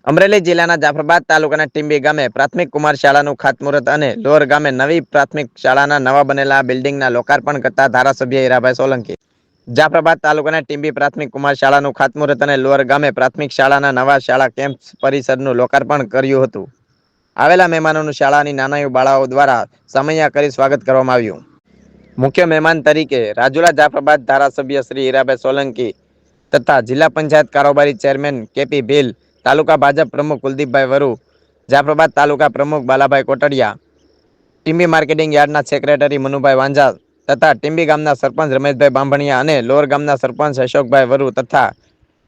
અમરેલી જિલ્લાના જાફરાબાદ તાલુકાના ટીંબી ગામે પ્રાથમિક કુમાર શાળાનું ખાતમુહૂર્ત અને લોર ગામે નવી પ્રાથમિક શાળાના નવા બનેલા બિલ્ડિંગના લોકાર્પણ કરતા ધારાસભ્ય હીરાભાઈ સોલંકી. જાફરાબાદ તાલુકાના ટીંબી પ્રાથમિક કુમાર શાળાનું ખાતમુહૂર્ત અને લોર ગામે પ્રાથમિક શાળાના નવા શાળા કેમ્પ પરિસરનું લોકાર્પણ કર્યું હતું. આવેલા મહેમાનોનું શાળાની નાના બાળાઓ દ્વારા સમૈયા કરી સ્વાગત કરવામાં આવ્યું. મુખ્ય મહેમાન તરીકે રાજુલા જાફરાબાદ ધારાસભ્ય શ્રી હીરાભાઈ સોલંકી તથા જિલ્લા પંચાયત કારોબારી ચેરમેન કેપી ભીલ, તાલુકા ભાજપ પ્રમુખ કુલદીપભાઈ વરુ, જાફરાબાદ તાલુકા પ્રમુખ બાલાભાઈ કોટડિયા, ટીંબી માર્કેટિંગ યાર્ડના સેક્રેટરી મનુભાઈ વાંઝા તથા ટીંબી ગામના સરપંચ રમેશભાઈ બાંભણિયા અને લોર ગામના સરપંચ અશોકભાઈ વરુ તથા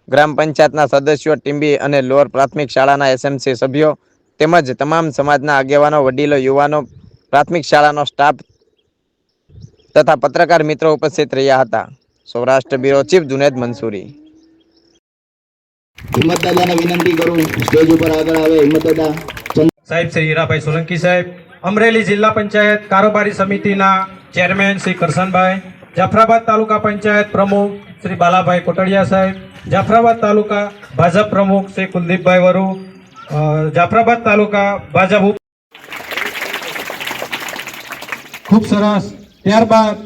ગ્રામ પંચાયતના સદસ્યો, ટીંબી અને લોર પ્રાથમિક શાળાના એસએમસી સભ્યો તેમજ તમામ સમાજના આગેવાનો, વડીલો, યુવાનો, પ્રાથમિક શાળાનો સ્ટાફ તથા પત્રકાર મિત્રો ઉપસ્થિત રહ્યા હતા. Saurashtra bureau chief Junaid Mansuri. હિંમતદાદાને વિનંતી કરું સ્ટેજ ઉપર આગળ આવે. હિંમતદાદા સાહેબ શ્રી હીરાભાઈ સોલંકી સાહેબ, અમરેલી જિલ્લા પંચાયત કારોબારી સમિતિના ચેરમેન શ્રી કરશનભાઈ, જાફરાબાદ તાલુકા પંચાયત પ્રમુખ શ્રી બાલાભાઈ કોટડિયા સાહેબ, જાફરાબાદ તાલુકા ભાજપ પ્રમુખ શ્રી કુલદીપભાઈ વરુ, જાફરાબાદ તાલુકા ભાજપ ખૂબ સરસ. ત્યારબાદ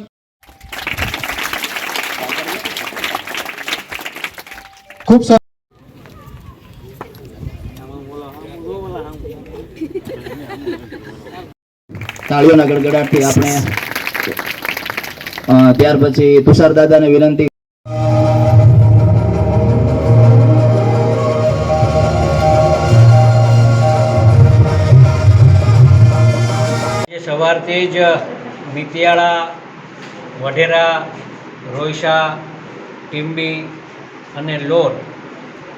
ખૂબ સરસ તાળીઓના ગડગડાટથી આપણે ત્યાર પછી તુષાર દાદાને વિનંતી. સવારથી જ મિતિયાળા, વઢેરા, રોયસા, ટીંબી અને લોર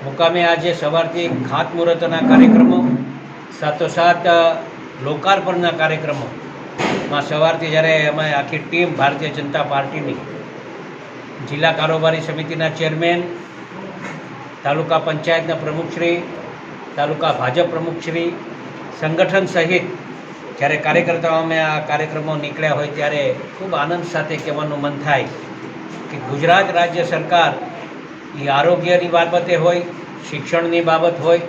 મુકામે આજે સવારથી ખાતમુહૂર્તના કાર્યક્રમો સાથોસાથ લોકાર્પણના કાર્યક્રમોમાં સવારથી જ્યારે અમે આખી ટીમ ભારતીય જનતા પાર્ટીની જિલ્લા કારોબારી સમિતિના ચેરમેન, તાલુકા પંચાયતના પ્રમુખશ્રી, તાલુકા ભાજપ પ્રમુખશ્રી, સંગઠન સહિત જ્યારે કાર્યકર્તાઓ અમે આ કાર્યક્રમો નીકળ્યા હોય ત્યારે ખૂબ આનંદ સાથે કહેવાનું મન થાય કે ગુજરાત રાજ્ય સરકાર એ આરોગ્યની બાબતે હોય, શિક્ષણની બાબત હોય,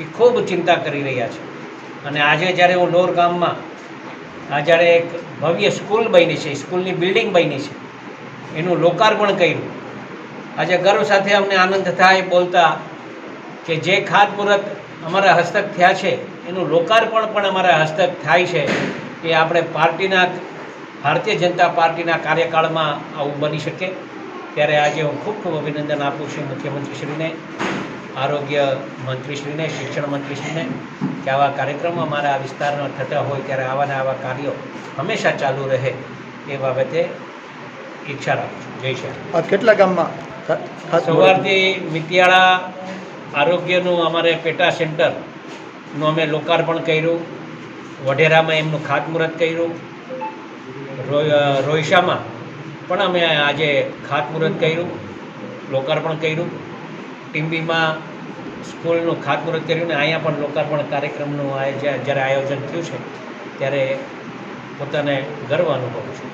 એ ખૂબ ચિંતા કરી રહ્યા છે. અને આજે જ્યારે હું લોર ગામમાં જ્યારે એક ભવ્ય સ્કૂલ બની છે, સ્કૂલની બિલ્ડિંગ બની છે, એનું લોકાર્પણ કર્યું. આજે ગર્વ સાથે અમને આનંદ થાય બોલતા કે જે ખાતમુહૂર્ત અમારા હસ્તક થયા છે એનું લોકાર્પણ પણ અમારા હસ્તક થાય છે કે આપણે ભારતીય જનતા પાર્ટીના કાર્યકાળમાં આવું બની શકે. ત્યારે આજે હું ખૂબ ખૂબ અભિનંદન આપું છું મુખ્યમંત્રીશ્રીને, આરોગ્ય મંત્રીશ્રીને, શિક્ષણ મંત્રીશ્રીને કે આવા કાર્યક્રમો અમારા વિસ્તારમાં થતા હોય ત્યારે આવા કાર્યો હંમેશા ચાલુ રહે એ બાબતે ઈચ્છા રાખું છું. જય શ્રી. કેટલા ગામમાં સવારથી મિતિયાળા આરોગ્યનું અમારે પેટા સેન્ટરનું અમે લોકાર્પણ કર્યું, વઢેરામાં એમનું ખાતમુહૂર્ત કર્યું, રોયસામાં પણ અમે આજે ખાતમુહૂર્ત કર્યું, લોકાર્પણ કર્યું, ટીંબીમાં સ્કૂલનું ખાતમુહૂર્ત કર્યું ને અહીંયા પણ લોકાર્પણ કાર્યક્રમનું જ્યારે આયોજન થયું છે ત્યારે પોતાને ગર્વ અનુભવું છું.